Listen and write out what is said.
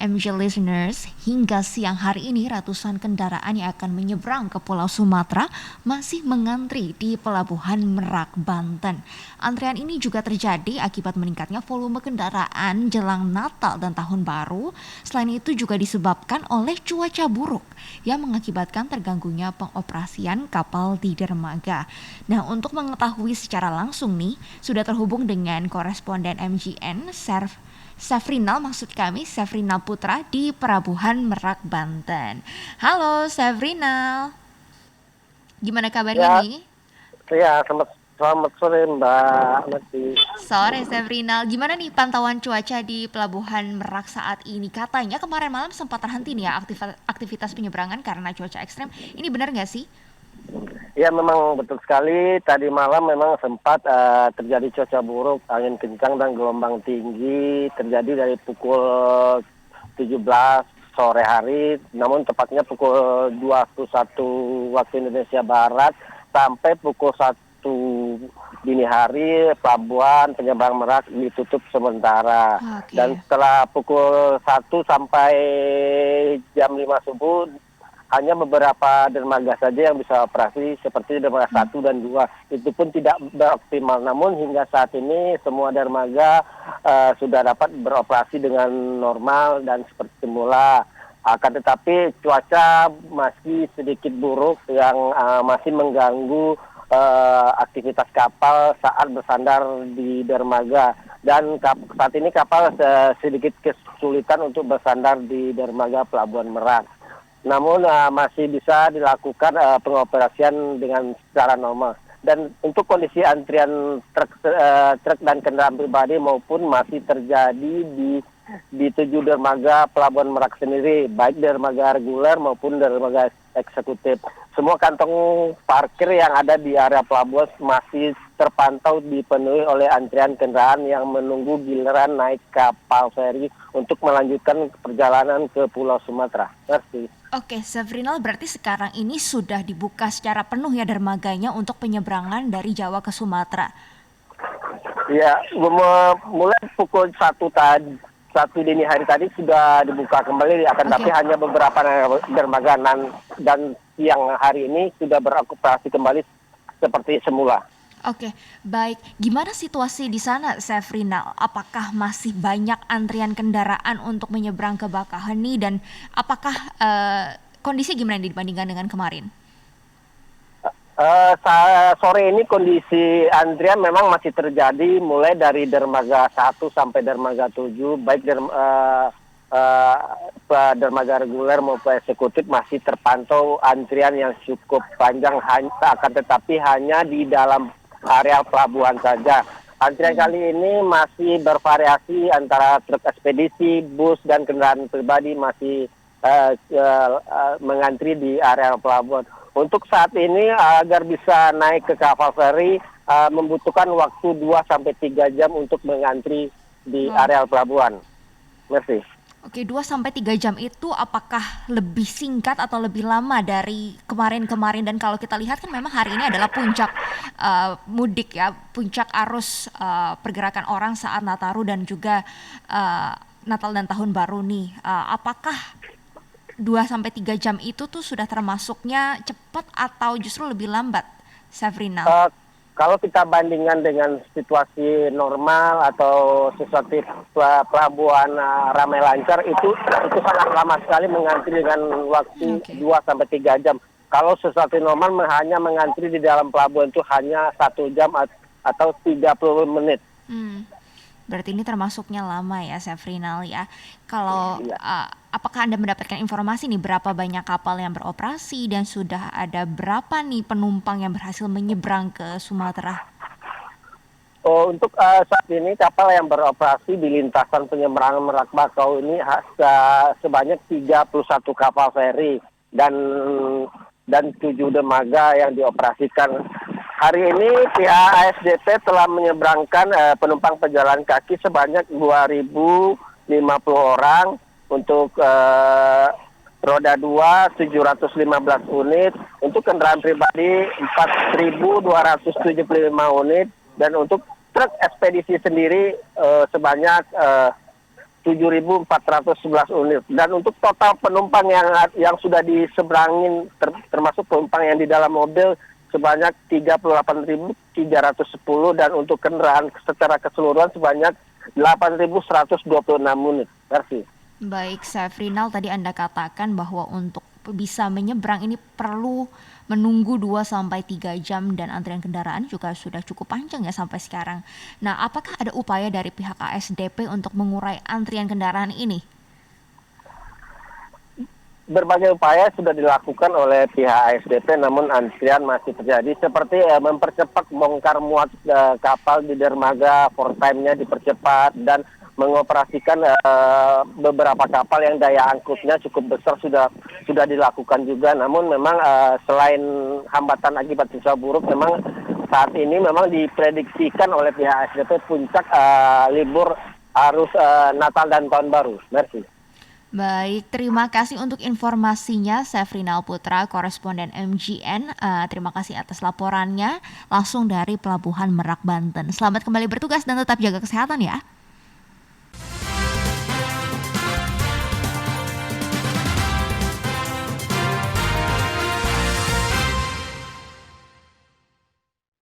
MG listeners, hingga siang hari ini ratusan kendaraan yang akan menyeberang ke Pulau Sumatera masih mengantri di Pelabuhan Merak, Banten. Antrian ini juga terjadi akibat meningkatnya volume kendaraan jelang Natal dan Tahun Baru. Selain itu juga disebabkan oleh cuaca buruk yang mengakibatkan terganggunya pengoperasian kapal di dermaga. Nah, untuk mengetahui secara langsung nih, sudah terhubung dengan koresponden MGN, Safrinal Putra di Pelabuhan Merak, Banten. Halo Safrinal, gimana kabarnya Ya, nih? selamat sore Mbak Mati. Sore Safrinal, gimana nih pantauan cuaca di Pelabuhan Merak saat ini? Katanya kemarin malam sempat terhenti nih ya aktivitas penyeberangan karena cuaca ekstrem. Ini benar nggak sih? Ya, memang betul sekali. Tadi malam memang sempat terjadi cuaca buruk, angin kencang dan gelombang tinggi terjadi dari pukul 17 sore hari, namun tepatnya pukul 21 waktu Indonesia Barat sampai pukul 1 dini hari pelabuhan penyeberang Merak ditutup sementara. Dan Oke. setelah pukul 1 sampai jam 5 subuh hanya beberapa dermaga saja yang bisa operasi seperti dermaga 1 dan 2. Itu pun tidak beroptimal. Namun hingga saat ini semua dermaga sudah dapat beroperasi dengan normal dan seperti semula. Akan tetapi cuaca masih sedikit buruk yang masih mengganggu aktivitas kapal saat bersandar di dermaga. Dan saat ini kapal sedikit kesulitan untuk bersandar di dermaga Pelabuhan Merak. Namun masih bisa dilakukan pengoperasian dengan secara normal. Dan untuk kondisi antrian truk dan kendaraan pribadi maupun masih terjadi di 7 dermaga Pelabuhan Merak sendiri, baik dermaga reguler maupun dermaga eksekutif. Semua kantong parkir yang ada di area pelabuhan masih terpantau dipenuhi oleh antrian kendaraan yang menunggu giliran naik kapal feri untuk melanjutkan perjalanan ke Pulau Sumatera. Terima. Oke, Safrinal, berarti sekarang ini sudah dibuka secara penuh ya dermaganya untuk penyeberangan dari Jawa ke Sumatera. Ya, mulai pukul 1 dini hari tadi sudah dibuka kembali, akan tapi Oke. hanya beberapa dermaga dan siang hari ini sudah beroperasi kembali seperti semula. Oke, baik. Gimana situasi di sana, Safrinal? Apakah masih banyak antrian kendaraan untuk menyeberang ke Bakaheni dan apakah kondisi gimana dibandingkan dengan kemarin? Sore ini kondisi antrian memang masih terjadi mulai dari dermaga 1 sampai dermaga 7, baik dermaga reguler maupun eksekutif masih terpantau antrian yang cukup panjang, akan tetapi hanya di dalam area pelabuhan saja. Antrian kali ini masih bervariasi antara truk ekspedisi, bus dan kendaraan pribadi masih mengantri di area pelabuhan. Untuk saat ini agar bisa naik ke kapal feri membutuhkan waktu 2 sampai 3 jam untuk mengantri di Wow. area pelabuhan. Merci. Oke, 2 sampai 3 jam itu apakah lebih singkat atau lebih lama dari kemarin-kemarin? Dan kalau kita lihat kan memang hari ini adalah puncak mudik ya, puncak arus pergerakan orang saat Nataru dan juga Natal dan Tahun Baru nih. Apakah 2 sampai 3 jam itu tuh sudah termasuknya cepat atau justru lebih lambat, Safrinal? Eh, Kalau kita bandingkan dengan situasi normal atau sesuatu pelabuhan ramai lancar itu sangat lama sekali mengantri dengan waktu Oke. 2 sampai 3 jam. Kalau sesuatu normal hanya mengantri di dalam pelabuhan itu hanya 1 jam atau 30 menit. Hmm. Berarti ini termasuknya lama ya, Safrinal ya. Kalau Iya. apakah Anda mendapatkan informasi nih berapa banyak kapal yang beroperasi dan sudah ada berapa nih penumpang yang berhasil menyeberang ke Sumatera? Untuk saat ini kapal yang beroperasi di lintasan penyeberangan Merak Bakau ini sebanyak 31 kapal feri dan 7 dermaga yang dioperasikan. Hari ini pihak ASDP telah menyeberangkan penumpang pejalan kaki sebanyak 2.050 orang, untuk roda 2 715 unit, untuk kendaraan pribadi 4.275 unit, dan untuk truk ekspedisi sendiri sebanyak 7.411 unit. Dan untuk total penumpang yang sudah diseberangin termasuk penumpang yang di dalam mobil sebanyak 38.310 dan untuk kendaraan secara keseluruhan sebanyak 8.126 unit. Terima. Baik, Syafrinal, tadi Anda katakan bahwa untuk bisa menyeberang ini perlu menunggu 2-3 jam dan antrian kendaraan juga sudah cukup panjang ya sampai sekarang. Nah, apakah ada upaya dari pihak ASDP untuk mengurai antrian kendaraan ini? Berbagai upaya sudah dilakukan oleh pihak ASDP, namun antrian masih terjadi. Seperti mempercepat bongkar muat kapal di dermaga, for time-nya dipercepat, dan mengoperasikan beberapa kapal yang daya angkutnya cukup besar sudah dilakukan juga. Namun memang selain hambatan akibat cuaca buruk, memang saat ini memang diprediksikan oleh pihak ASDP puncak libur arus Natal dan Tahun Baru. Merci. Baik, terima kasih untuk informasinya, Syafrinal Putra, koresponden MGN. Terima kasih atas laporannya langsung dari Pelabuhan Merak, Banten. Selamat kembali bertugas dan tetap jaga kesehatan ya.